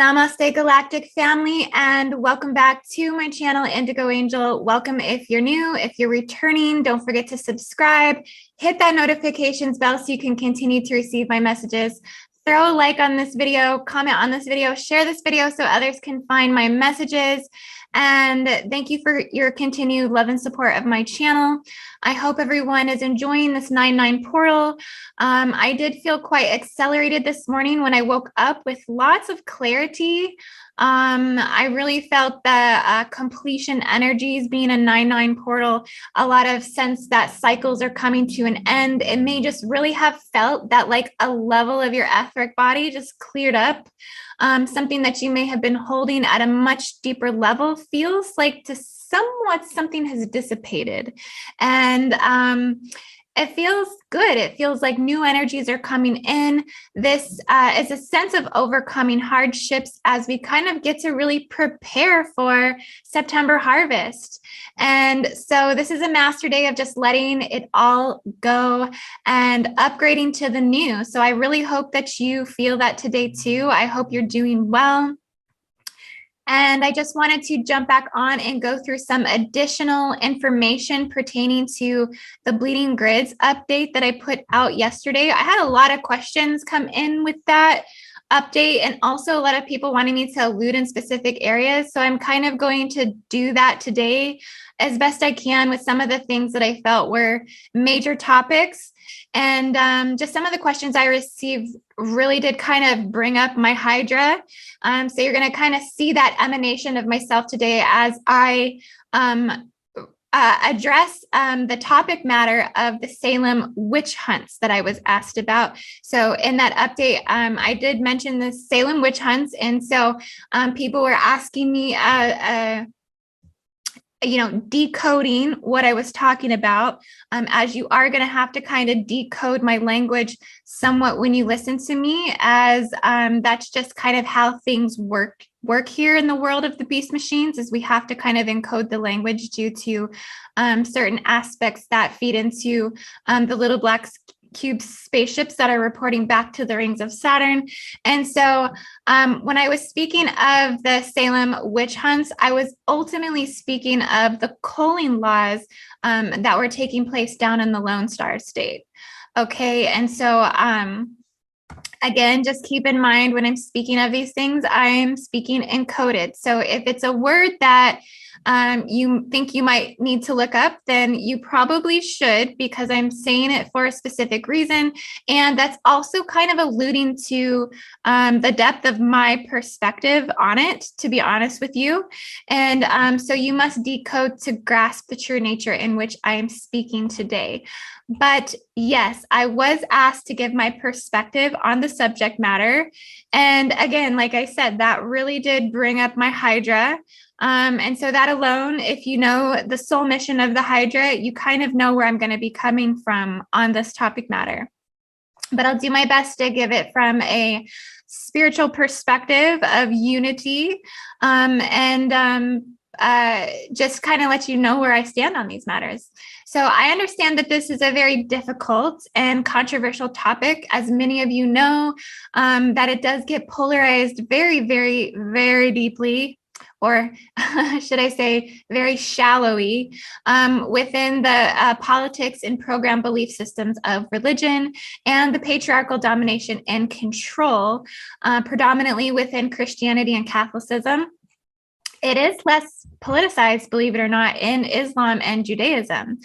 Namaste Galactic family, and welcome back to my channel, IndigoAngel. Welcome if you're new. If you're returning, don't forget to subscribe, hit that notifications bell so you can continue to receive my messages. Throw a like on this video, comment on this video, share this video so others can find my messages. And thank you for your continued love and support of my channel. I hope everyone is enjoying this 9/9 portal. I did feel quite accelerated this morning when I woke up with lots of clarity. I really felt the completion energies being a 9/9 portal, a lot of sense that cycles are coming to an end. It may just really have felt that like a level of your etheric body just cleared up. Something that you may have been holding at a much deeper level feels like to somewhat something has dissipated. And it feels good. It feels like new energies are coming in. This is a sense of overcoming hardships as we kind of get to really prepare for September harvest. And so this is a master day of just letting it all go and upgrading to the new. So I really hope that you feel that today too. I hope you're doing well. And I just wanted to jump back on and go through some additional information pertaining to the Bleeding Grids update that I put out yesterday. I had a lot of questions come in with that update, and also a lot of people wanting me to allude in specific areas. So I'm kind of going to do that today as best I can with some of the things that I felt were major topics. And just some of the questions I received really did kind of bring up my Hydra. So you're going to kind of see that emanation of myself today as I address the topic matter of the Salem witch hunts that I was asked about. So in that update, I did mention the Salem witch hunts. And so people were asking me, decoding what I was talking about, as you are going to have to kind of decode my language somewhat when you listen to me, as that's just kind of how things work here in the world of the beast machines, is we have to kind of encode the language due to certain aspects that feed into the little black cube spaceships that are reporting back to the rings of Saturn. And so when I was speaking of the Salem witch hunts, I was ultimately speaking of the culling laws that were taking place down in the Lone Star State. Okay, and so again, just keep in mind when I'm speaking of these things, I'm speaking encoded. So if it's a word that you think you might need to look up, then you probably should, because I'm saying it for a specific reason. And that's also kind of alluding to the depth of my perspective on it, to be honest with you. And so you must decode to grasp the true nature in which I am speaking today. But yes, I was asked to give my perspective on the subject matter. And again, like I said, that really did bring up my Hydra. And so that alone, if you know the soul mission of the Hydra, you kind of know where I'm going to be coming from on this topic matter. But I'll do my best to give it from a spiritual perspective of unity, and just kind of let you know where I stand on these matters. So I understand that this is a very difficult and controversial topic, as many of you know, that it does get polarized very, very, very deeply, or should I say very shallowly, within the politics and program belief systems of religion and the patriarchal domination and control, predominantly within Christianity and Catholicism. It is less politicized, believe it or not, in Islam and Judaism.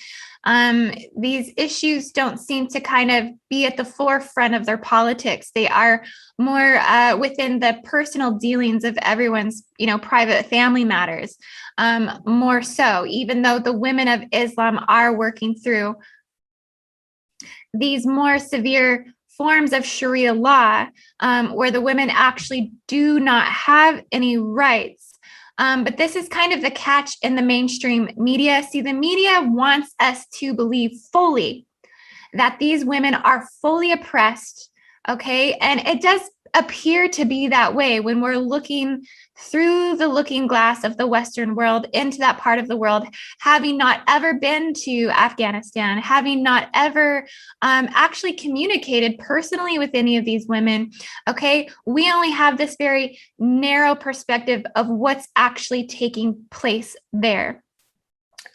These issues don't seem to kind of be at the forefront of their politics. They are more within the personal dealings of everyone's, private family matters, more so, even though the women of Islam are working through these more severe forms of Sharia law, where the women actually do not have any rights. But this is kind of the catch in the mainstream media. See, the media wants us to believe fully that these women are fully oppressed, okay? And it does appear to be that way when we're looking through the looking glass of the Western world into that part of the world, having not ever been to Afghanistan, having not ever actually communicated personally with any of these women. Okay, we only have this very narrow perspective of what's actually taking place there.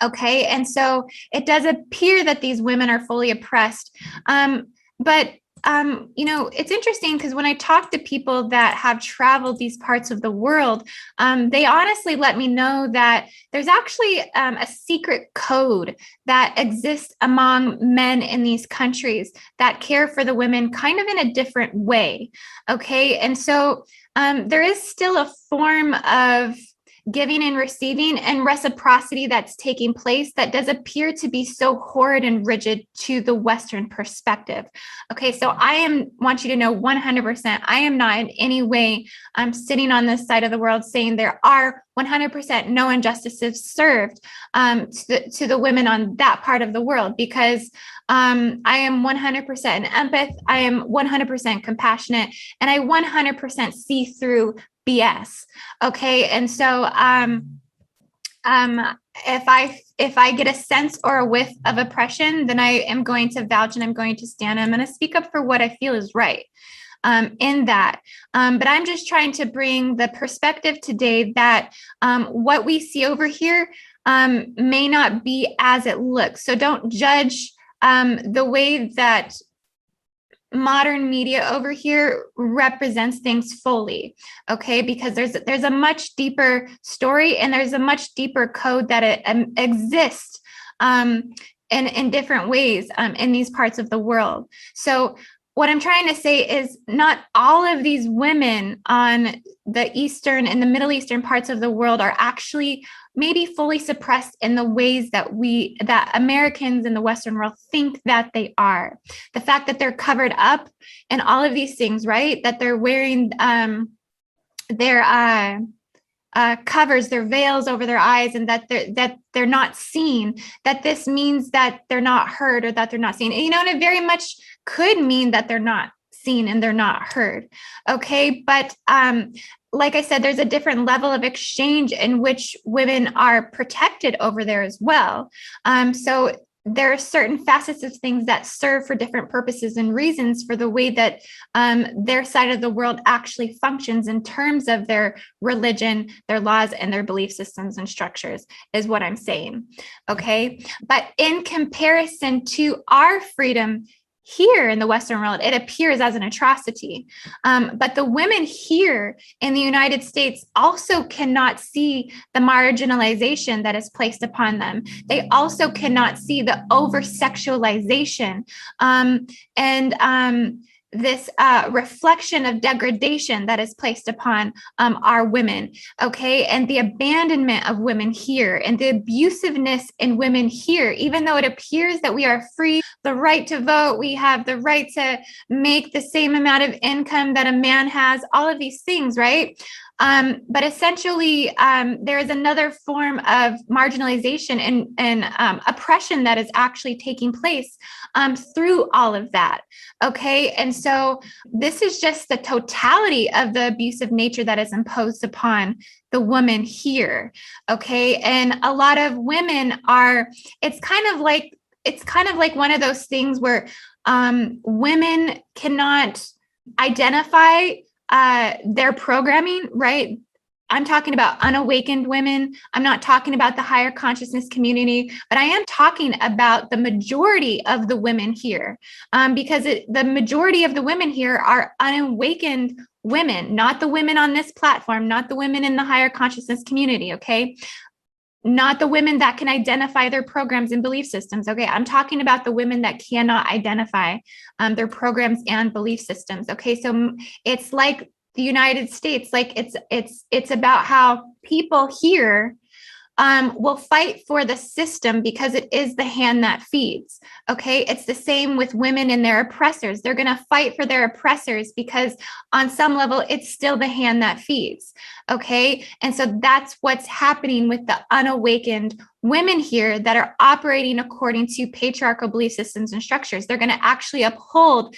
Okay, and so it does appear that these women are fully oppressed. But it's interesting because when I talk to people that have traveled these parts of the world, they honestly let me know that there's actually a secret code that exists among men in these countries that care for the women kind of in a different way. Okay, and so there is still a form of giving and receiving and reciprocity that's taking place that does appear to be so horrid and rigid to the Western perspective. Okay, so want you to know 100%, I am not in any way sitting on this side of the world saying there are 100% no injustices served to the women on that part of the world, because I am 100% an empath, I am 100% compassionate, and I 100% see through BS. Okay. And so if I get a sense or a whiff of oppression, then I am going to vouch and I'm going to stand. I'm going to speak up for what I feel is right in that. But I'm just trying to bring the perspective today that what we see over here may not be as it looks. So don't judge the way that modern media over here represents things fully, okay? Because there's a much deeper story and there's a much deeper code that it exists in different ways in these parts of the world. So what I'm trying to say is not all of these women on the Eastern and the Middle Eastern parts of the world are actually maybe fully suppressed in the ways that Americans in the Western world think that they are. The fact that they're covered up and all of these things, right? That they're wearing their covers, their veils over their eyes, and that they're not seen, that this means that they're not heard or that they're not seen. And it very much could mean that they're not seen and they're not heard. Okay. But like I said, there's a different level of exchange in which women are protected over there as well. So there are certain facets of things that serve for different purposes and reasons for the way that their side of the world actually functions in terms of their religion, their laws, and their belief systems and structures, is what I'm saying. Okay. But in comparison to our freedom here in the Western world, it appears as an atrocity. But the women here in the United States also cannot see the marginalization that is placed upon them. They also cannot see the over-sexualization and this reflection of degradation that is placed upon our women, okay? And the abandonment of women here and the abusiveness in women here, even though it appears that we are free, the right to vote, we have the right to make the same amount of income that a man has, all of these things, right? But essentially, there is another form of marginalization and oppression that is actually taking place through all of that. Okay. And so this is just the totality of the abusive nature that is imposed upon the woman here. Okay. And a lot of women it's kind of like one of those things where women cannot identify their programming, right? I'm talking about unawakened women. I'm not talking about the higher consciousness community, but I am talking about the majority of the women here, because the majority of the women here are unawakened women, not the women on this platform, not the women in the higher consciousness community, okay? Not the women that can identify their programs and belief systems. Okay. I'm talking about the women that cannot identify their programs and belief systems. Okay. So it's like the United States, like it's about how people here will fight for the system because it is the hand that feeds. Okay. It's the same with women and their oppressors. They're going to fight for their oppressors because on some level, it's still the hand that feeds. Okay. And so that's what's happening with the unawakened women here that are operating according to patriarchal belief systems and structures. They're going to actually uphold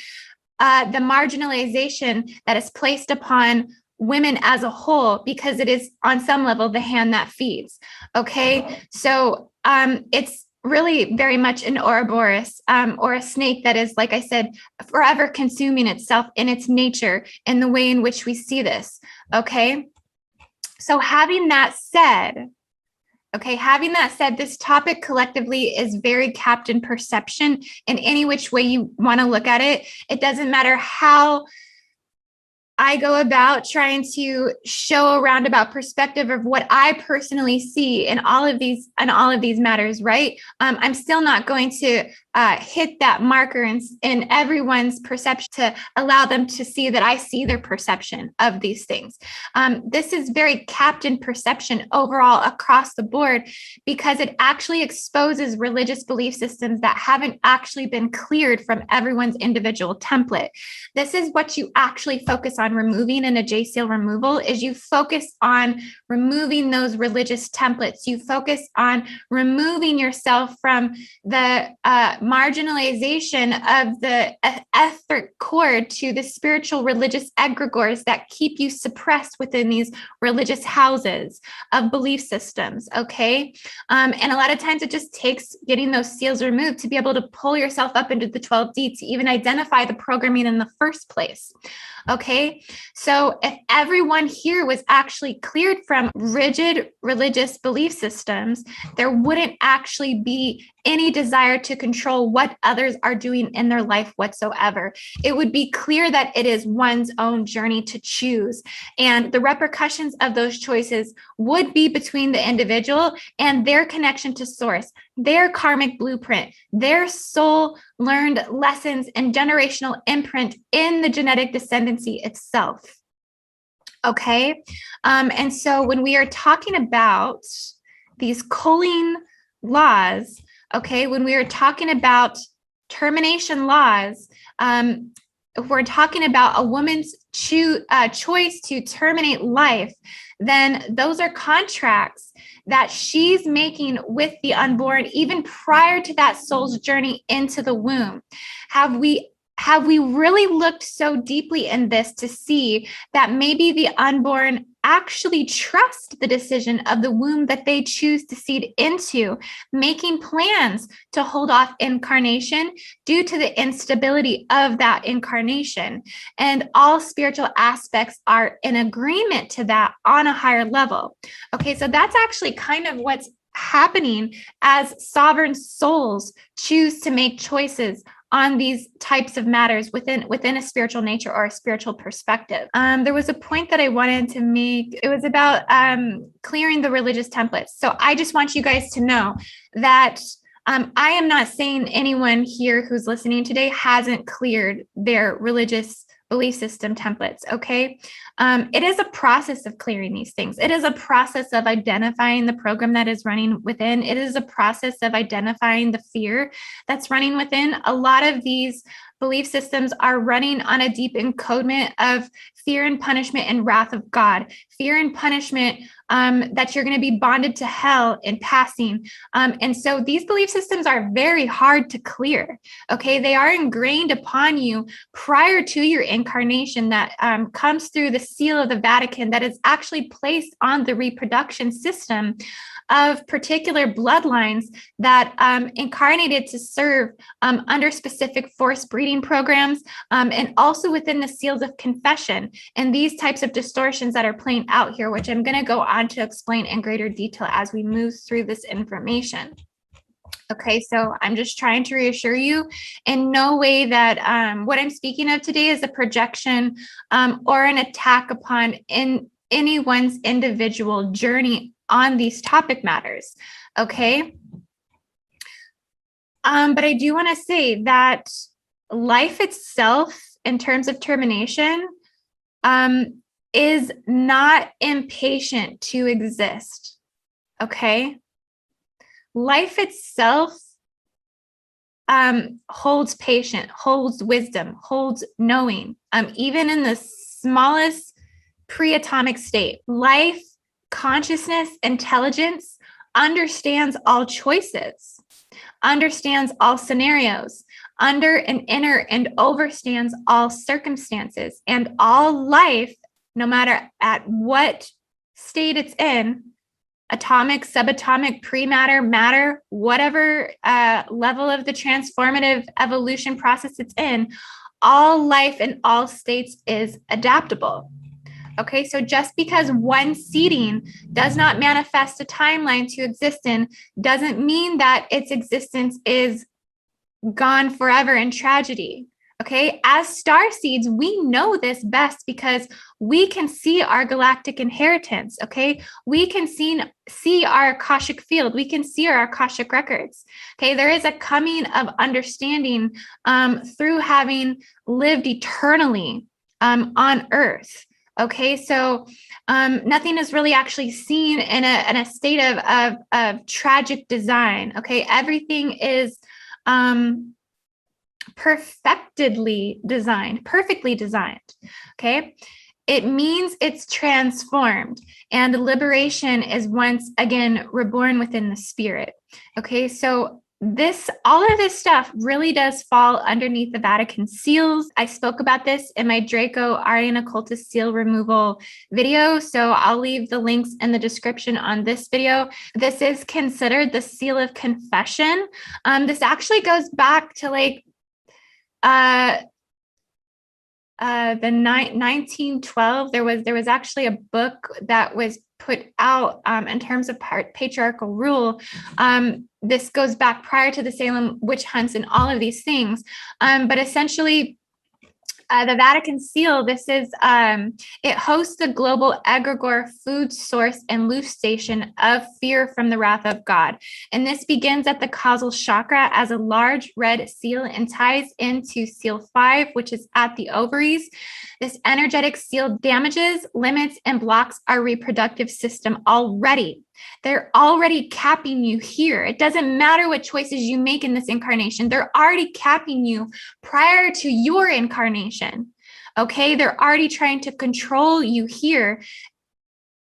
the marginalization that is placed upon women as a whole, because it is on some level the hand that feeds. Okay, so it's really very much an Ouroboros, or a snake that is, like I said, forever consuming itself in its nature in the way in which we see this. Okay, so having that said, this topic collectively is very capped in perception in any which way you want to look at it. It doesn't matter how I go about trying to show a roundabout perspective of what I personally see in all of these matters, right? I'm still not going to hit that marker in everyone's perception to allow them to see that I see their perception of these things. This is very capped in perception overall across the board, because it actually exposes religious belief systems that haven't actually been cleared from everyone's individual template. This is what you actually focus on removing in a J Seal removal, is you focus on removing those religious templates. You focus on removing yourself from the marginalization of the etheric cord to the spiritual religious egregores that keep you suppressed within these religious houses of belief systems. Okay. And a lot of times it just takes getting those seals removed to be able to pull yourself up into the 12D to even identify the programming in the first place. Okay, so if everyone here was actually cleared from rigid religious belief systems, there wouldn't actually be any desire to control what others are doing in their life whatsoever. It would be clear that it is one's own journey to choose, and the repercussions of those choices would be between the individual and their connection to source, their karmic blueprint, their soul learned lessons and generational imprint in the genetic descendancy itself. Okay. And so when we are talking about these culling laws, okay, when we are talking about termination laws, if we're talking about a woman's choice to terminate life, then those are contracts that she's making with the unborn, even prior to that soul's journey into the womb. Have we really looked so deeply in this to see that maybe the unborn actually trust the decision of the womb that they choose to seed into, making plans to hold off incarnation due to the instability of that incarnation? And all spiritual aspects are in agreement to that on a higher level. Okay, so that's actually kind of what's happening as sovereign souls choose to make choices on these types of matters within a spiritual nature or a spiritual perspective. There was a point that I wanted to make. It was about clearing the religious templates. So I just want you guys to know that I am not saying anyone here who's listening today hasn't cleared their religious belief system templates. Okay. It is a process of clearing these things. It is a process of identifying the program that is running within. It is a process of identifying the fear that's running within. A lot of these belief systems are running on a deep encodement of fear and punishment and wrath of God, fear and punishment that you're going to be bonded to hell in passing. And so these belief systems are very hard to clear. Okay. They are ingrained upon you prior to your incarnation that comes through the seal of the Vatican that is actually placed on the reproduction system of particular bloodlines that incarnated to serve under specific forced breeding programs, and also within the seals of confession and these types of distortions that are playing out here, which I'm going to go on to explain in greater detail as we move through this information. Okay, so I'm just trying to reassure you in no way that what I'm speaking of today is a projection or an attack upon anyone's individual journey on these topic matters. Okay. But I do want to say that life itself, in terms of termination, is not impatient to exist. Okay. Life itself holds patience, holds wisdom, holds knowing, even in the smallest pre-atomic state. Life, consciousness, intelligence understands all choices, understands all scenarios, under and inner and overstands all circumstances, and all life, no matter at what state it's in, atomic, subatomic, pre-matter, matter, whatever level of the transformative evolution process it's in, all life in all states is adaptable. Okay, so just because one seeding does not manifest a timeline to exist in doesn't mean that its existence is gone forever in tragedy. Okay, as starseeds, we know this best because we can see our galactic inheritance. Okay, we can see our Akashic field. We can see our Akashic records. Okay, there is a coming of understanding through having lived eternally on Earth. Okay, so nothing is really actually seen in a state of tragic design. Okay, everything is perfectly designed. Okay, it means it's transformed, and liberation is once again reborn within the spirit. Okay, so all of this stuff really does fall underneath the Vatican seals. I spoke about this in my Draco Aryan occultist seal removal video, so I'll leave the links in the description on this video. This is considered the seal of confession. This actually goes back to like the 1912. There was actually a book that was put out in terms of patriarchal rule. This goes back prior to the Salem witch hunts and all of these things. But essentially, the Vatican Seal, this is, it hosts the global egregore food source and loose station of fear from the wrath of God. And this begins at the causal chakra as a large red seal and ties into seal 5, which is at the ovaries. This energetic seal damages, limits, and blocks our reproductive system already. They're already capping you here. It doesn't matter what choices you make in this incarnation. They're already capping you prior to your incarnation. Okay, they're already trying to control you here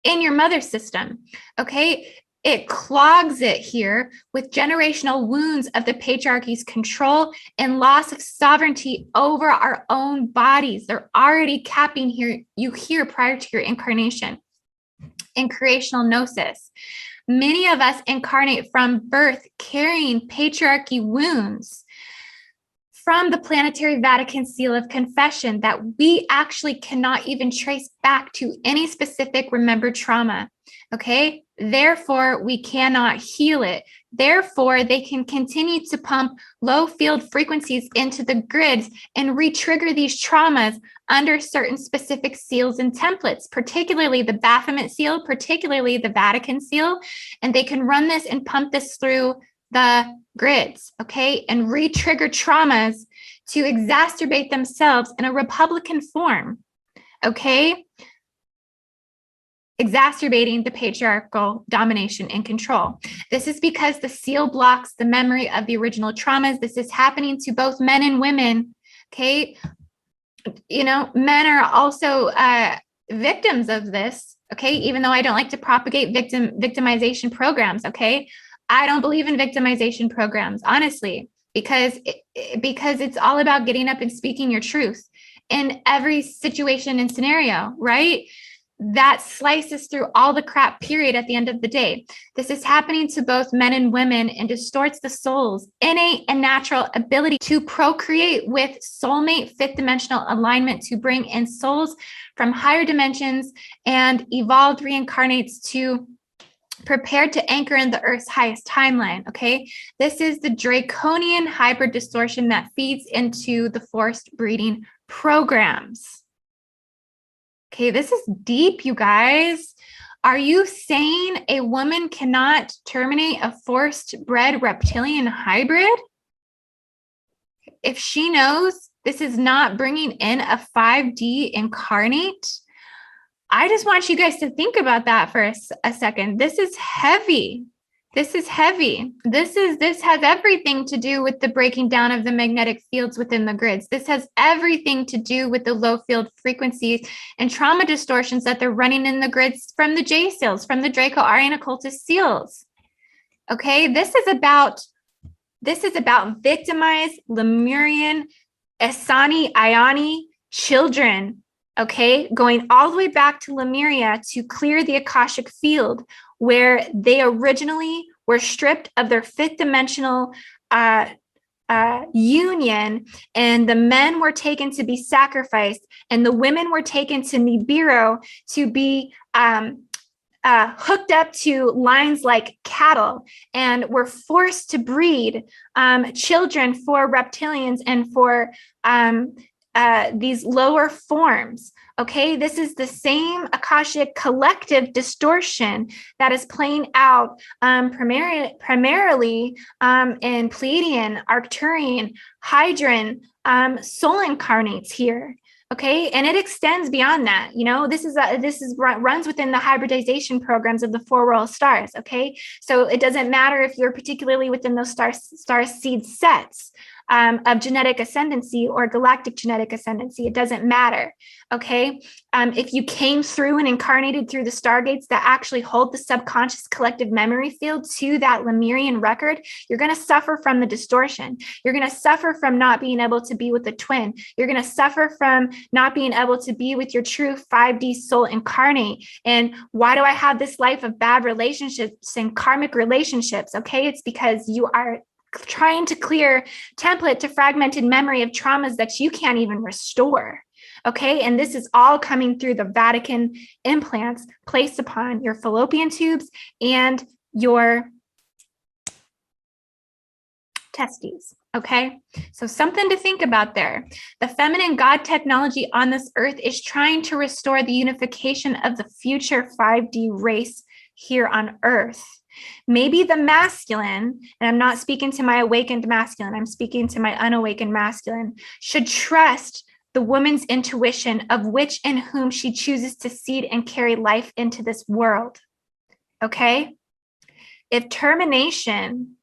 in your mother system. Okay, it clogs it here with generational wounds of the patriarchy's control and loss of sovereignty over our own bodies. They're already capping you here prior to your incarnation. In creational gnosis, many of us incarnate from birth carrying patriarchy wounds from the planetary Vatican seal of confession that we actually cannot even trace back to any specific remembered trauma. Okay, therefore we cannot heal it. Therefore, they can continue to pump low field frequencies into the grids and re-trigger these traumas under certain specific seals and templates, particularly the Baphomet Seal, particularly the Vatican Seal. And they can run this and pump this through the grids, okay, and re-trigger traumas to exacerbate themselves in a Republican form, okay? Exacerbating the patriarchal domination and control. This is because the seal blocks the memory of the original traumas. This is happening to both men and women, okay? You know, men are also victims of this, okay? Even though I don't like to propagate victimization programs, okay? I don't believe in victimization programs, honestly, because it's all about getting up and speaking your truth in every situation and scenario, right? That slices through all the crap, period, at the end of the day. This is happening to both men and women and distorts the soul's innate and natural ability to procreate with soulmate fifth dimensional alignment to bring in souls from higher dimensions and evolved reincarnates to prepared to anchor in the Earth's highest timeline, okay? This is the draconian hybrid distortion that feeds into the forced breeding programs. Okay, this is deep, you guys. Are you saying a woman cannot terminate a forced bred reptilian hybrid? If she knows this is not bringing in a 5D incarnate, I just want you guys to think about that for a second. This is heavy. This is heavy. This has everything to do with the breaking down of the magnetic fields within the grids. This has everything to do with the low field frequencies and trauma distortions that they're running in the grids from the J seals, from the Draco Aryan occultist seals. Okay, this is about This is about victimized Lemurian Asani Ioni children, okay, going all the way back to Lemuria to clear the Akashic field, where they originally were stripped of their fifth dimensional union, and the men were taken to be sacrificed, and the women were taken to Nibiru to be hooked up to lines like cattle, and were forced to breed children for reptilians and for these lower forms. Okay, this is the same Akashic collective distortion that is playing out primarily in Pleiadian, Arcturian, Hydran, soul incarnates here. Okay, and it extends beyond that. You know, this runs within the hybridization programs of the four royal stars. Okay, so it doesn't matter if you're particularly within those star seed sets of genetic ascendancy or galactic genetic ascendancy. It doesn't matter. Okay, if you came through and incarnated through the stargates that actually hold the subconscious collective memory field to that Lemurian record, you're going to suffer from the distortion. You're going to suffer from not being able to be with the twin. You're going to suffer from not being able to be with your true 5D soul incarnate. And why do I have this life of bad relationships and karmic relationships? Okay, it's because you are trying to clear template to fragmented memory of traumas that you can't even restore. Okay, and this is all coming through the Vatican implants placed upon your fallopian tubes and your testes. Okay, so something to think about there. The feminine God technology on this earth is trying to restore the unification of the future 5D race here on earth. Maybe the masculine, and I'm not speaking to my awakened masculine, I'm speaking to my unawakened masculine, should trust the woman's intuition of which and whom she chooses to seed and carry life into this world. Okay? If termination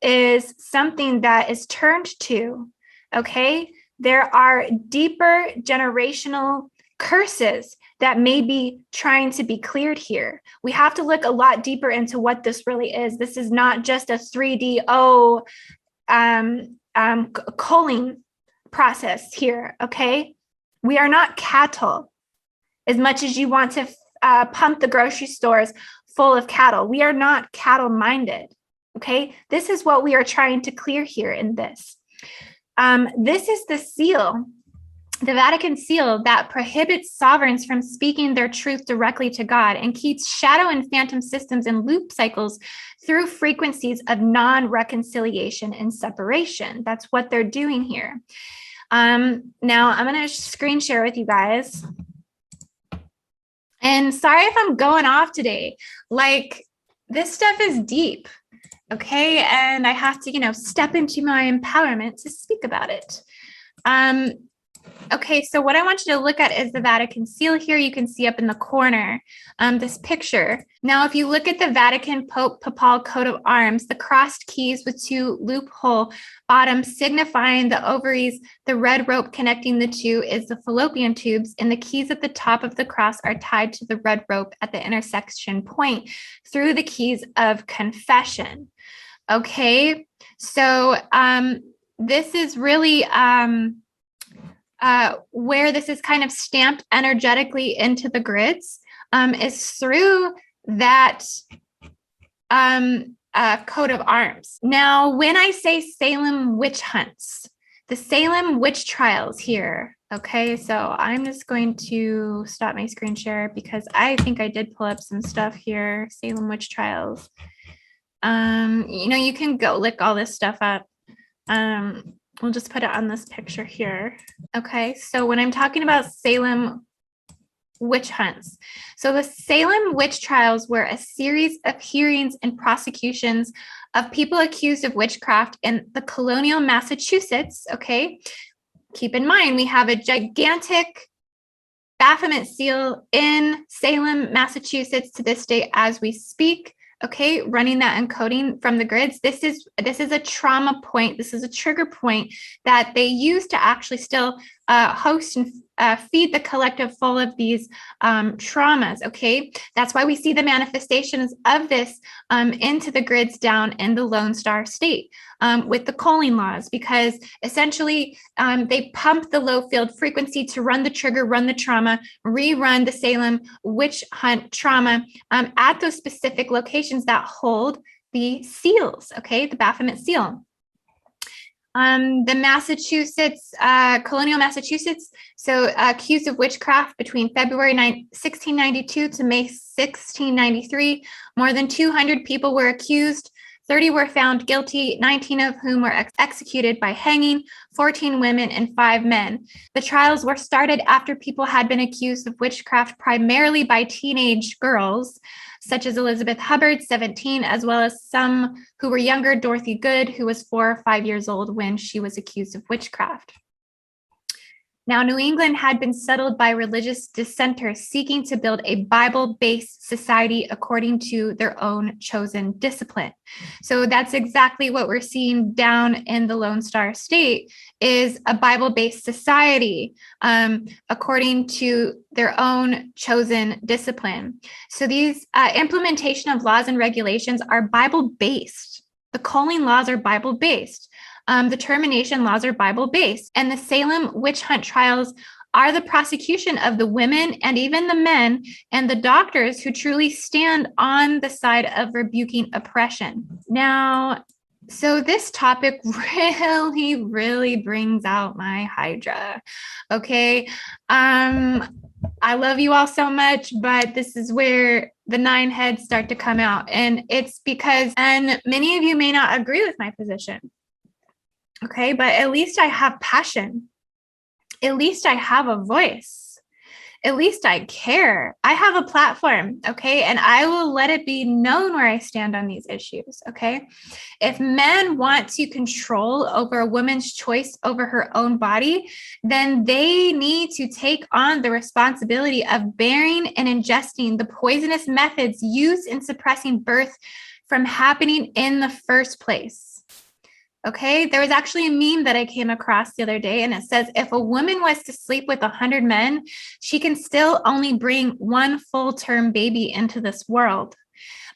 is something that is turned to, okay, there are deeper generational curses that may be trying to be cleared here. We have to look a lot deeper into what this really is. This is not just a 3D culling process here, okay? We are not cattle. As much as you want to pump the grocery stores full of cattle, we are not cattle-minded, okay? This is what we are trying to clear here in this. This is the seal, the Vatican Seal, that prohibits sovereigns from speaking their truth directly to God and keeps shadow and phantom systems in loop cycles through frequencies of non-reconciliation and separation. That's what they're doing here. Now I'm going to screen share with you guys. And sorry if I'm going off today. Like, this stuff is deep, okay? And I have to, step into my empowerment to speak about it. Okay, so what I want you to look at is the Vatican Seal here. You can see up in the corner this picture. Now, if you look at the Vatican Papal coat of arms, the crossed keys with two loophole bottoms signifying the ovaries, the red rope connecting the two is the fallopian tubes, and the keys at the top of the cross are tied to the red rope at the intersection point through the keys of confession. Okay, so this is really where this is kind of stamped energetically into the grids is through that coat of arms. Now, when I say Salem witch hunts, the Salem witch trials here, okay, so I'm just going to stop my screen share because I think I did pull up some stuff here, Salem witch trials. You can go look all this stuff up. We'll just put it on this picture here. Okay, so when I'm talking about Salem witch hunts, so the Salem witch trials were a series of hearings and prosecutions of people accused of witchcraft in the colonial Massachusetts. Okay, keep in mind, we have a gigantic Baphomet Seal in Salem, Massachusetts to this day as we speak. Okay, running that encoding from the grids. This is a trauma point. This is a trigger point that they use to actually still host and feed the collective full of these traumas, okay? That's why we see the manifestations of this into the grids down in the Lone Star State with the culling laws, because essentially they pump the low field frequency to run the trigger, run the trauma, rerun the Salem witch hunt trauma at those specific locations that hold the seals, okay? The Baphomet Seal. The Massachusetts, colonial Massachusetts, so accused of witchcraft between February 1692 to May 1693. More than 200 people were accused. 30 were found guilty, 19 of whom were executed by hanging, 14 women and 5 men. The trials were started after people had been accused of witchcraft primarily by teenage girls, such as Elizabeth Hubbard, 17, as well as some who were younger, Dorothy Good, who was 4 or 5 years old when she was accused of witchcraft. Now, New England had been settled by religious dissenters seeking to build a Bible-based society according to their own chosen discipline. So that's exactly what we're seeing down in the Lone Star State, is a Bible-based society according to their own chosen discipline. So these implementation of laws and regulations are Bible-based. The culling laws are Bible-based. The termination laws are Bible-based, and the Salem witch hunt trials are the prosecution of the women and even the men and the doctors who truly stand on the side of rebuking oppression. Now, so this topic really, really brings out my Hydra. Okay. I love you all so much, but this is where the 9 heads start to come out. And it's because, and many of you may not agree with my position. Okay, but at least I have passion. At least I have a voice. At least I care. I have a platform, okay? And I will let it be known where I stand on these issues, okay? If men want to control over a woman's choice over her own body, then they need to take on the responsibility of bearing and ingesting the poisonous methods used in suppressing birth from happening in the first place. Okay, there was actually a meme that I came across the other day, and it says, if a woman was to sleep with 100 men, she can still only bring 1 full-term baby into this world.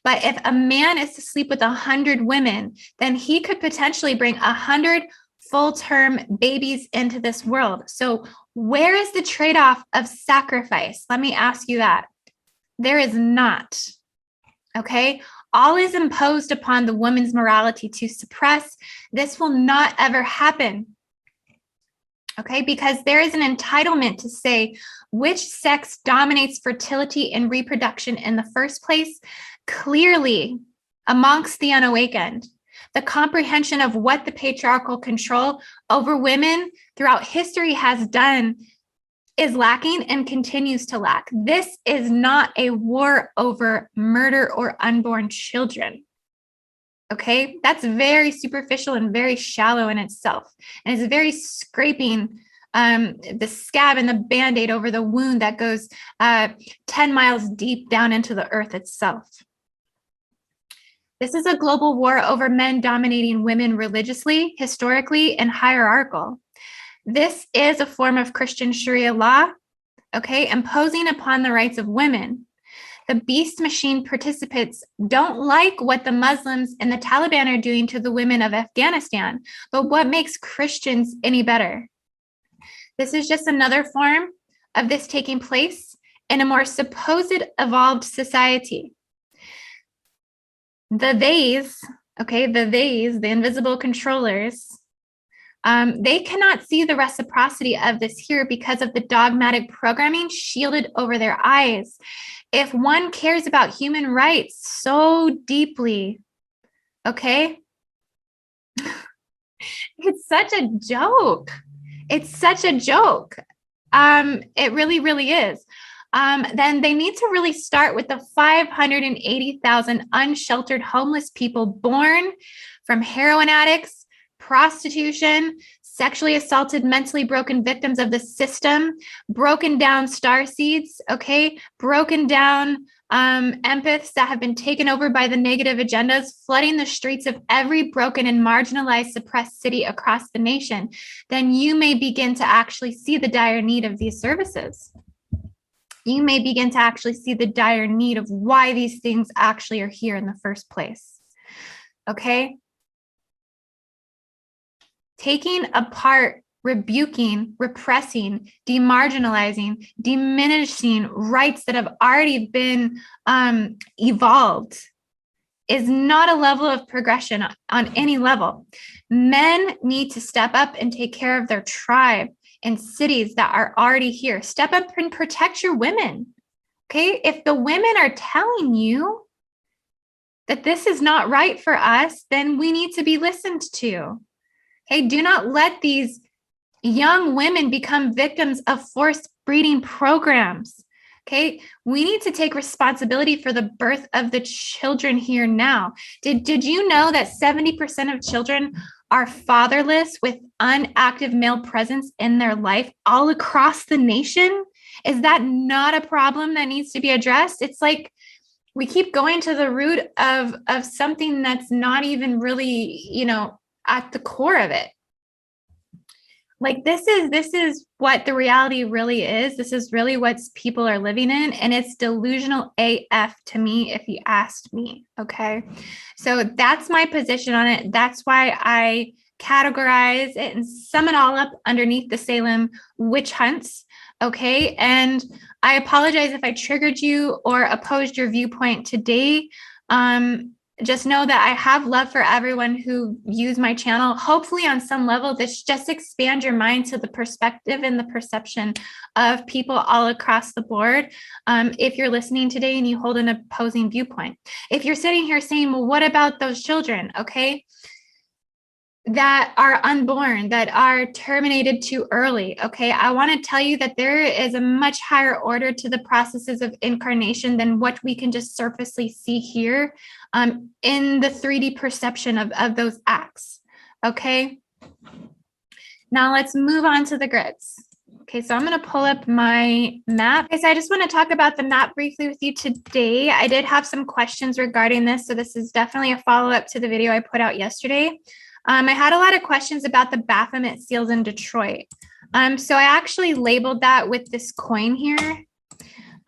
But if a man is to sleep with 100 women, then he could potentially bring 100 full-term babies into this world. So where is the trade-off of sacrifice? Let me ask you that. There is not. Okay, all is imposed upon the woman's morality to suppress. This will not ever happen. Okay, because there is an entitlement to say which sex dominates fertility and reproduction in the first place, clearly amongst the unawakened. The comprehension of what the patriarchal control over women throughout history has done is lacking and continues to lack. This is not a war over murder or unborn children. Okay, that's very superficial and very shallow in itself. And it's very scraping the scab and the Band-Aid over the wound that goes 10 miles deep down into the earth itself. This is a global war over men dominating women religiously, historically, and hierarchical. This is a form of Christian Sharia law, okay, imposing upon the rights of women. The beast machine participants don't like what the Muslims and the Taliban are doing to the women of Afghanistan, but what makes Christians any better? This is just another form of this taking place in a more supposed evolved society. The theys, okay, the invisible controllers, they cannot see the reciprocity of this here because of the dogmatic programming shielded over their eyes. If one cares about human rights so deeply, okay, it's such a joke. It's such a joke. It really, really is. Then they need to really start with the 580,000 unsheltered homeless people born from heroin addicts, prostitution, sexually assaulted, mentally broken victims of the system, broken down starseeds, okay, broken down empaths that have been taken over by the negative agendas, flooding the streets of every broken and marginalized, suppressed city across the nation, then you may begin to actually see the dire need of these services. You may begin to actually see the dire need of why these things actually are here in the first place. Okay? Taking apart, rebuking, repressing, demarginalizing, diminishing rights that have already been evolved is not a level of progression on any level. Men need to step up and take care of their tribe and cities that are already here. Step up and protect your women. Okay? If the women are telling you that this is not right for us, then we need to be listened to. Okay? Do not let these young women become victims of forced breeding programs. Okay, we need to take responsibility for the birth of the children here now. Did you know that 70% of children are fatherless with inactive male presence in their life all across the nation? Is that not a problem that needs to be addressed? It's like we keep going to the root of something that's not even really, at the core of it. Like this is what the reality really is. This is really what people are living in, and it's delusional AF to me, if you asked me. Okay, so that's my position on it. That's why I categorize it and sum it all up underneath the Salem witch hunts. Okay, and I apologize if I triggered you or opposed your viewpoint today. Just know that I have love for everyone who views my channel. Hopefully on some level, this just expand your mind to the perspective and the perception of people all across the board. If you're listening today and you hold an opposing viewpoint, if you're sitting here saying, well, what about those children? Okay, that are unborn, that are terminated too early. Okay, I want to tell you that there is a much higher order to the processes of incarnation than what we can just surfacely see here in the 3D perception of those acts. Okay, now let's move on to the grids. Okay, so I'm going to pull up my map. Okay, so I just want to talk about the map briefly with you today. I did have some questions regarding this, so this is definitely a follow-up to the video I put out yesterday. I had a lot of questions about the Baphomet seals in Detroit. So I actually labeled that with this coin here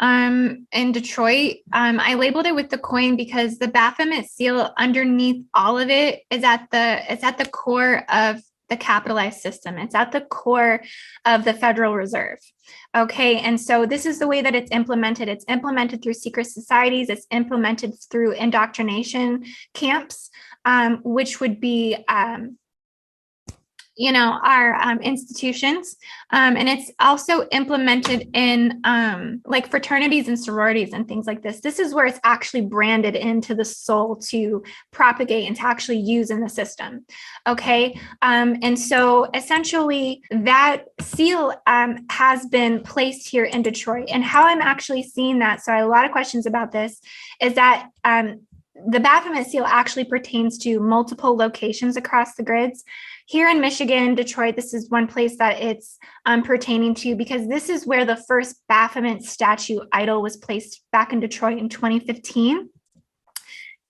in Detroit. I labeled it with the coin because the Baphomet seal underneath all of it is at the core of the capitalized system. It's at the core of the Federal Reserve. Okay, and so this is the way that it's implemented. It's implemented through secret societies. It's implemented through indoctrination camps, which would be, our institutions. And it's also implemented in like fraternities and sororities and things like this. This is where it's actually branded into the soul to propagate and to actually use in the system. Okay. And so essentially that seal has been placed here in Detroit. And how I'm actually seeing that, so I had a lot of questions about this, is that the Baphomet seal actually pertains to multiple locations across the grids. Here in Michigan, Detroit, this is one place that it's pertaining to because this is where the first Baphomet statue idol was placed back in Detroit in 2015.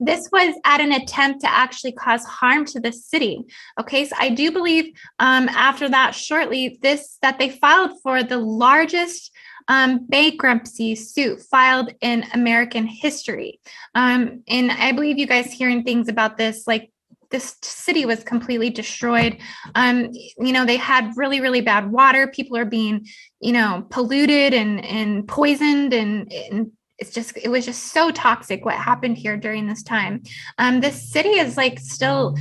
This was at an attempt to actually cause harm to the city. Okay, so I do believe after that shortly, that they filed for the largest bankruptcy suit filed in American history. And I believe you guys hearing things about this, like this city was completely destroyed. They had really, really bad water. People are being, polluted and poisoned, and it was just so toxic what happened here during this time. This city is like still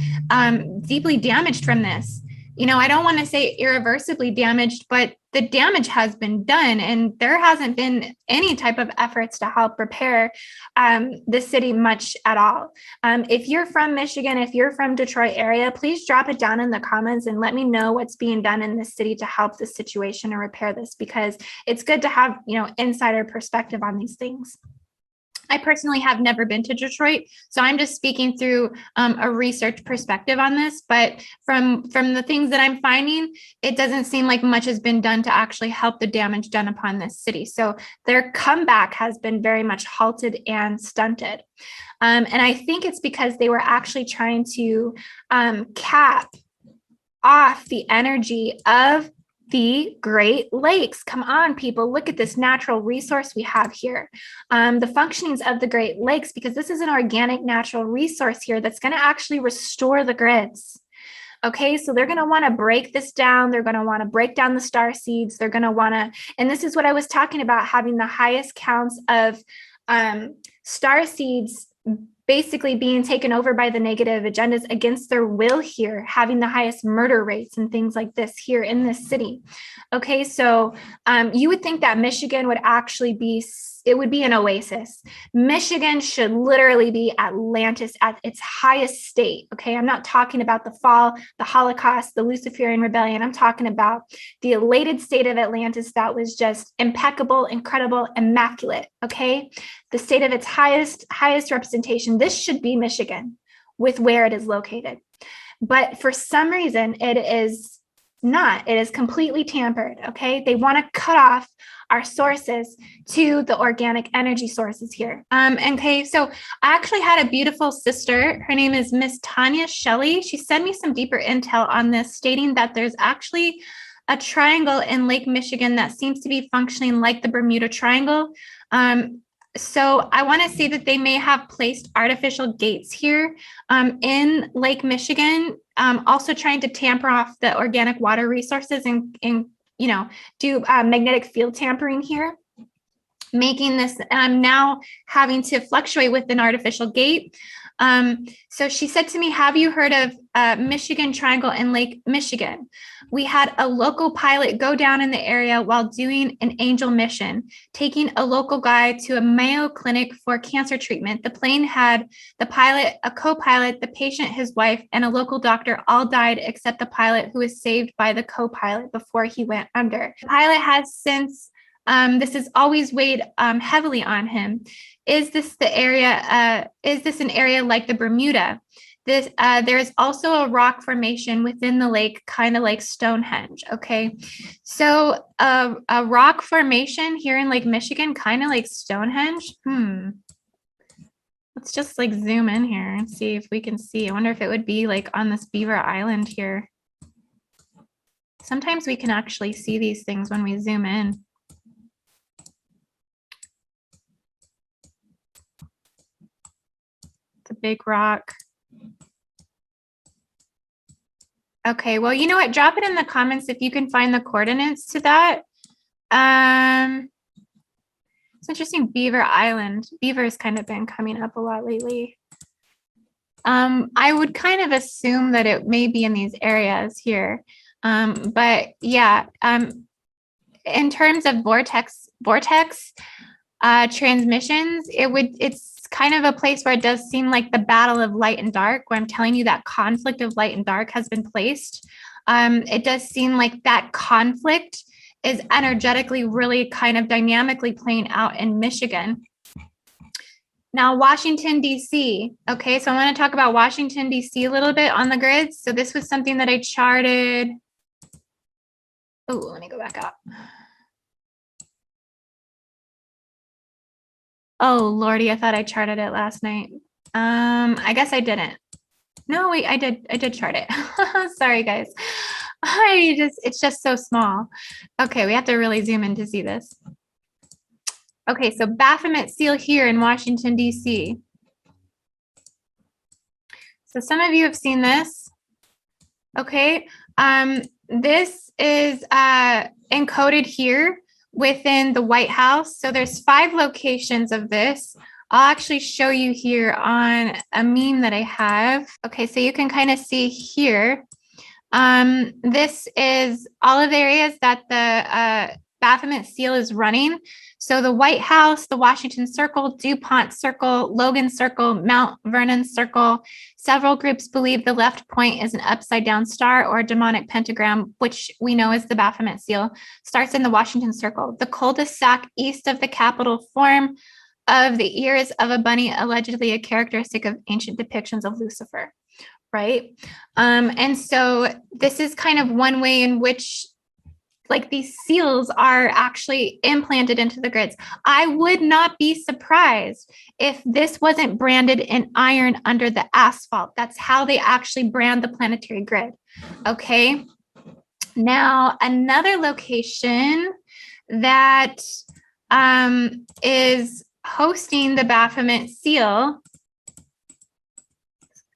deeply damaged from this. I don't want to say irreversibly damaged, but the damage has been done, and there hasn't been any type of efforts to help repair the city much at all. If you're from Michigan, if you're from Detroit area, please drop it down in the comments and let me know what's being done in this city to help the situation and repair this, because it's good to have, insider perspective on these things. I personally have never been to Detroit, so I'm just speaking through a research perspective on this. But from the things that I'm finding, it doesn't seem like much has been done to actually help the damage done upon this city. So their comeback has been very much halted and stunted. And I think it's because they were actually trying to cap off the energy of the Great Lakes. Come on, people, look at this natural resource we have here. The functionings of the Great Lakes, because this is an organic natural resource here that's going to actually restore the grids. Okay, so they're going to want to break this down. They're going to want to break down the star seeds. They're going to want to, and this is what I was talking about, having the highest counts of star seeds basically being taken over by the negative agendas against their will here, having the highest murder rates and things like this here in this city. Okay, so you would think that Michigan would actually be, it would be an oasis. Michigan should literally be Atlantis at its highest state. Okay, I'm not talking about the fall, the Holocaust, the Luciferian rebellion. I'm talking about the elated state of Atlantis that was just impeccable, incredible, immaculate. Okay, the state of its highest representation. This should be Michigan with where it is located. But for some reason, it is not. It is completely tampered. Okay, they want to cut off our sources to the organic energy sources here. Okay, so I actually had a beautiful sister. Her name is Miss Tanya Shelley. She sent me some deeper intel on this, stating that there's actually a triangle in Lake Michigan that seems to be functioning like the Bermuda Triangle. So I want to say that they may have placed artificial gates here in Lake Michigan, also trying to tamper off the organic water resources and you know, do magnetic field tampering here, making this now having to fluctuate with an artificial gate. So she said to me, have you heard of Michigan Triangle in Lake Michigan? We had a local pilot go down in the area while doing an angel mission, taking a local guy to a Mayo clinic for cancer treatment. The plane had the pilot, a co-pilot, the patient, his wife, and a local doctor all died except the pilot, who was saved by the co-pilot before he went under. The pilot has since this has always weighed heavily on him. Is this the area? Is this an area like the Bermuda? There is also a rock formation within the lake, kind of like Stonehenge. Okay, so a rock formation here in Lake Michigan, kind of like Stonehenge. Let's just like zoom in here and see if we can see. I wonder if it would be like on this Beaver Island here. Sometimes we can actually see these things when we zoom in. It's a big rock. Okay, well, you know what? Drop it in the comments if you can find the coordinates to that. It's interesting, Beaver Island. Beaver has kind of been coming up a lot lately. I would kind of assume that it may be in these areas here. But yeah, in terms of vortex transmissions, it's kind of a place where it does seem like the battle of light and dark, where I'm telling you that conflict of light and dark has been placed. It does seem like that conflict is energetically really kind of dynamically playing out in Michigan. Now, Washington, D.C. Okay, so I want to talk about Washington, D.C. a little bit on the grids. So this was something that I charted. Oh, let me go back up. Oh, Lordy, I thought I charted it last night. I guess I didn't. No, wait, I did chart it. Sorry, guys. It's just so small. Okay, we have to really zoom in to see this. Okay, so Baphomet Seal here in Washington, D.C. So some of you have seen this. Okay, this is encoded here within the White House. So there's 5 locations of this. I'll actually show you here on a meme that I have. Okay, so you can kind of see here. This is all of the areas that the Baphomet Seal is running. So the White House, the Washington Circle, DuPont Circle, Logan Circle, Mount Vernon Circle. Several groups believe the left point is an upside down star or a demonic pentagram, which we know is the Baphomet Seal, starts in the Washington Circle. The cul-de-sac east of the Capitol Forum of the ears of a bunny, allegedly a characteristic of ancient depictions of Lucifer, right? And so this is kind of one way in which like these seals are actually implanted into the grids. I would not be surprised if this wasn't branded in iron under the asphalt. That's how they actually brand the planetary grid. Okay. Now, another location that is hosting the Baphomet Seal.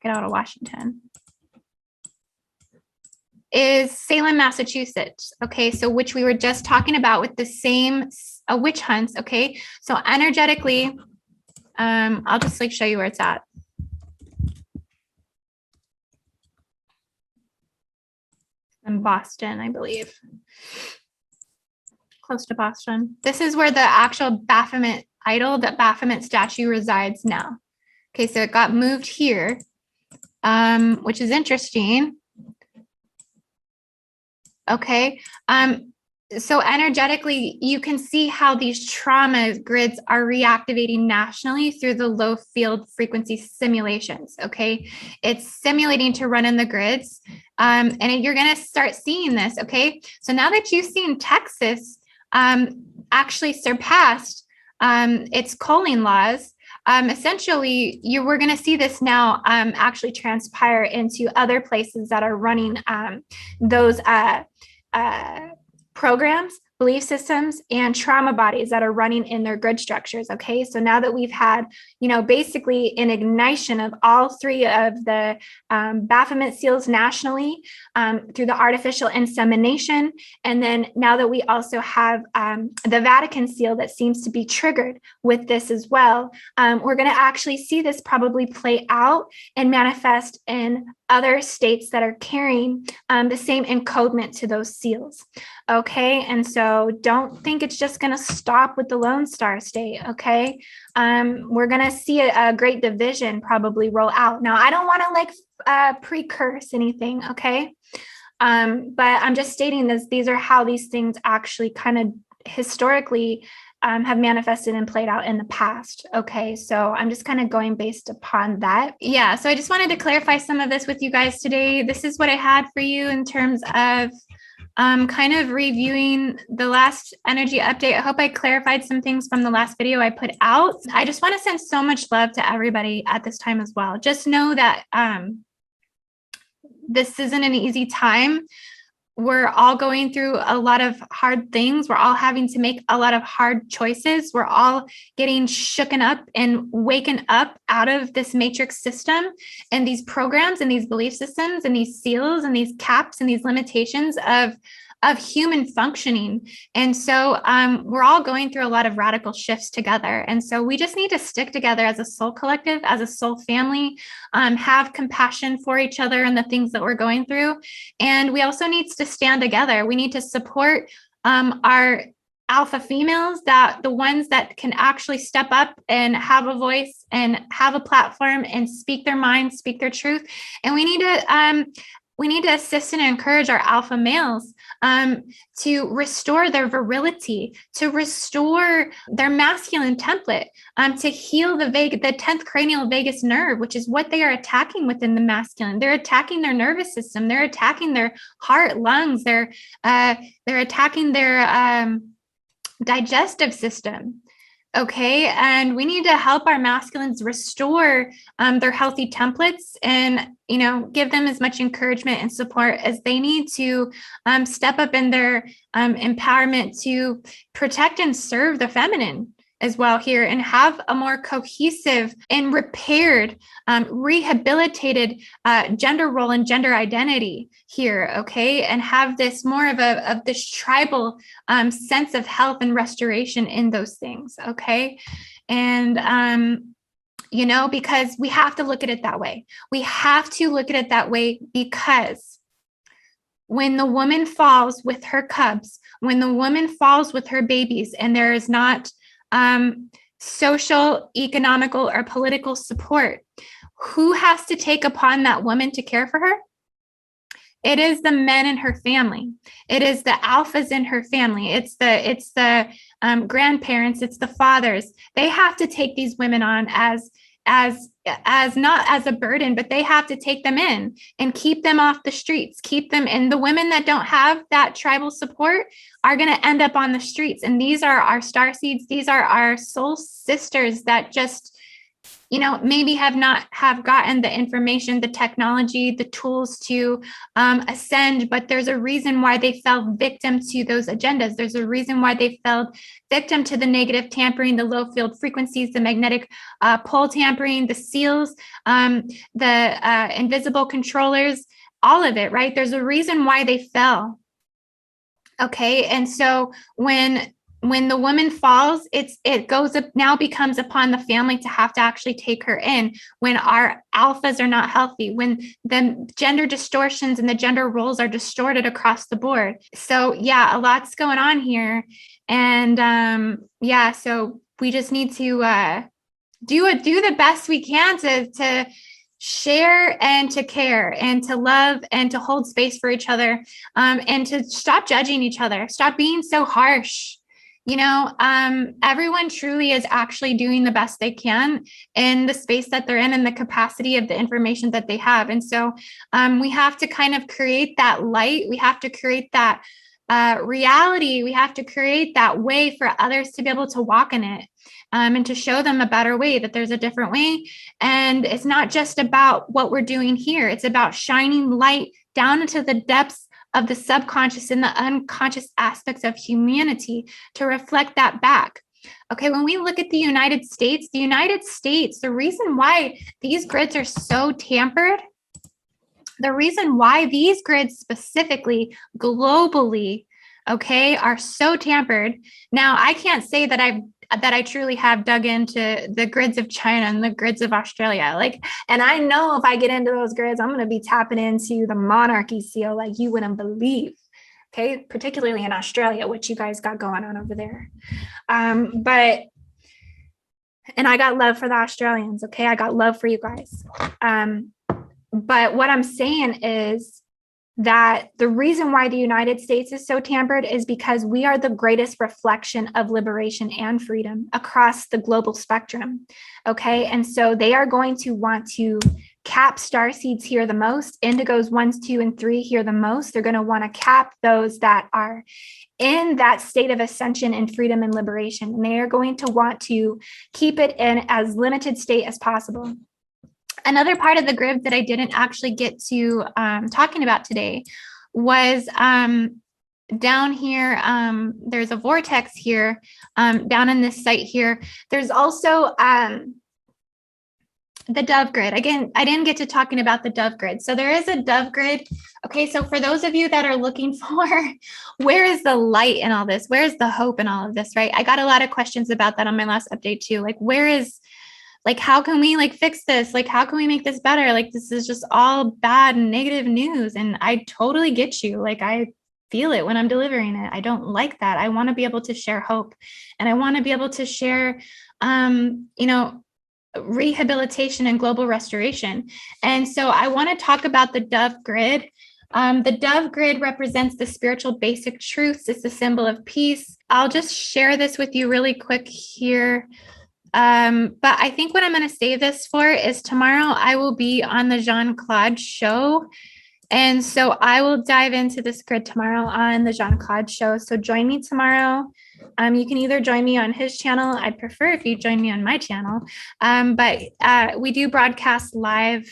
Get out of Washington. Is Salem, Massachusetts. Okay, so which we were just talking about with the same witch hunts. Okay, so energetically, I'll just like show you where it's at. In Boston, I believe. Close to Boston. This is where the actual Baphomet idol, that Baphomet statue resides now. Okay, so it got moved here, which is interesting. Okay. So energetically, you can see how these trauma grids are reactivating nationally through the low field frequency simulations. Okay. It's simulating to run in the grids. And you're going to start seeing this. Okay. So now that you've seen Texas actually surpassed its culling laws, essentially, we're going to see this now actually transpire into other places that are running those programs, belief systems, and trauma bodies that are running in their grid structures. Okay, so now that we've had, basically an ignition of all three of the Baphomet seals nationally through the artificial insemination, and then now that we also have the Vatican Seal that seems to be triggered with this as well, we're going to actually see this probably play out and manifest in other states that are carrying the same encodement to those seals. Okay, and so don't think it's just going to stop with the Lone Star State. Okay, we're going to see a great division probably roll out. Now, I don't want to precurse anything. Okay, but I'm just stating this. These are how these things actually kind of historically have manifested and played out in the past. Okay, so I'm just kind of going based upon that. Yeah, so I just wanted to clarify some of this with you guys today. This is what I had for you in terms of kind of reviewing the last energy update. I hope I clarified some things from the last video I put out. I just want to send so much love to everybody at this time as well. Just know that this isn't an easy time. We're all going through a lot of hard things. We're all having to make a lot of hard choices. We're all getting shooken up and waken up out of this matrix system and these programs and these belief systems and these seals and these caps and these limitations of human functioning. And so we're all going through a lot of radical shifts together. And so we just need to stick together as a soul collective, as a soul family, have compassion for each other and the things that we're going through. And we also need to stand together. We need to support our alpha females, that the ones that can actually step up and have a voice and have a platform and speak their mind, speak their truth. And we need to assist and encourage our alpha males to restore their virility, to restore their masculine template, to heal the 10th cranial vagus nerve, which is what they are attacking within the masculine. They're attacking their nervous system. They're attacking their heart, lungs. They're attacking their digestive system. Okay, and we need to help our masculines restore their healthy templates and, give them as much encouragement and support as they need to step up in their empowerment to protect and serve the feminine as well here and have a more cohesive and repaired, rehabilitated gender role and gender identity here, okay? And have this more of this tribal sense of health and restoration in those things, okay? And, because we have to look at it that way. We have to look at it that way because when the woman falls with her cubs, when the woman falls with her babies, and there is not social, economical, or political support, who has to take upon that woman to care for her? It is the men in her family. It is the alphas in her family. It's the grandparents. It's the fathers. They have to take these women on as not as a burden, but they have to take them in and keep them off the streets, keep them in. The women that don't have that tribal support are going to end up on the streets. And these are our star seeds. These are our soul sisters that just, maybe have gotten the information, the technology, the tools to ascend, but there's a reason why they fell victim to those agendas. There's a reason why they fell victim to the negative tampering, the low field frequencies, the magnetic pole tampering, the seals, the invisible controllers, all of it, right? There's a reason why they fell. Okay. And so when the woman falls, it goes up, now becomes upon the family to have to actually take her in when our alphas are not healthy, when the gender distortions and the gender roles are distorted across the board. So yeah, a lot's going on here. And so we just need to do the best we can to share and to care and to love and to hold space for each other, and to stop judging each other, stop being so harsh. Everyone truly is actually doing the best they can in the space that they're in and the capacity of the information that they have. And so we have to kind of create that light. We have to create that reality. We have to create that way for others to be able to walk in it, and to show them a better way, that there's a different way. And it's not just about what we're doing here. It's about shining light down into the depths of the subconscious and the unconscious aspects of humanity to reflect that back. Okay, when we look at the United States, the reason why these grids are so tampered, the reason why these grids specifically globally, okay, are so tampered. Now, I can't say that I truly have dug into the grids of China and the grids of Australia. And I know if I get into those grids, I'm going to be tapping into the monarchy seal like you wouldn't believe. Okay, particularly in Australia, what you guys got going on over there. And I got love for the Australians. Okay, I got love for you guys. But what I'm saying is that the reason why the United States is so tampered is because we are the greatest reflection of liberation and freedom across the global spectrum. Okay. And so they are going to want to cap starseeds here the most, indigos 1, 2, and 3 here the most. They're going to want to cap those that are in that state of ascension and freedom and liberation. And they are going to want to keep it in as limited state as possible. Another part of the grid that I didn't actually get to talking about today was down here. There's a vortex here down in this site here. There's also the dove grid. Again, I didn't get to talking about the dove grid. So there is a dove grid. Okay, so for those of you that are looking for where is the light in all this? Where is the hope in all of this, right? I got a lot of questions about that on my last update too. How can we fix this? How can we make this better? This is just all bad and negative news. And I totally get you. I feel it when I'm delivering it. I don't like that. I want to be able to share hope, and I want to be able to share, rehabilitation and global restoration. And so I want to talk about the dove grid. The dove grid represents the spiritual basic truths. It's a symbol of peace. I'll just share this with you really quick here. But I think what I'm going to save this for is tomorrow I will be on the Jean-Claude show. And so I will dive into this grid tomorrow on the Jean-Claude show. So join me tomorrow. You can either join me on his channel. I'd prefer if you join me on my channel. But we do broadcast live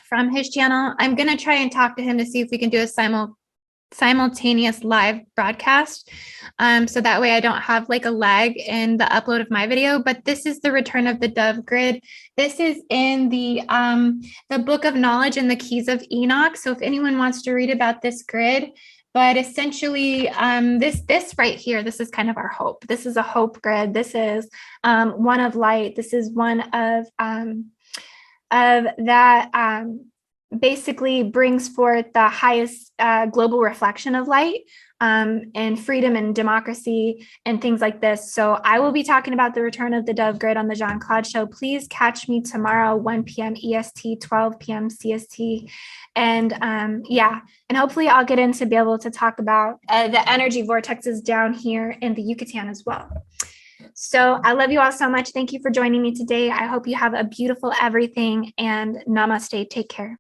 from his channel. I'm going to try and talk to him to see if we can do a simultaneous live broadcast, so that way I don't have a lag in the upload of my video. But this is the return of the dove grid. This is in the book of knowledge and the keys of Enoch. So if anyone wants to read about this grid, but essentially this right here, this is kind of our hope. This is a hope grid. This is one of light. This is one of that basically brings forth the highest global reflection of light, and freedom and democracy and things like this. So I will be talking about the return of the Dove Grid on the Jean-Claude Show. Please catch me tomorrow, 1 p.m. EST, 12 p.m. CST. And and hopefully I'll get in to be able to talk about the energy vortexes down here in the Yucatan as well. So I love you all so much. Thank you for joining me today. I hope you have a beautiful everything, and namaste. Take care.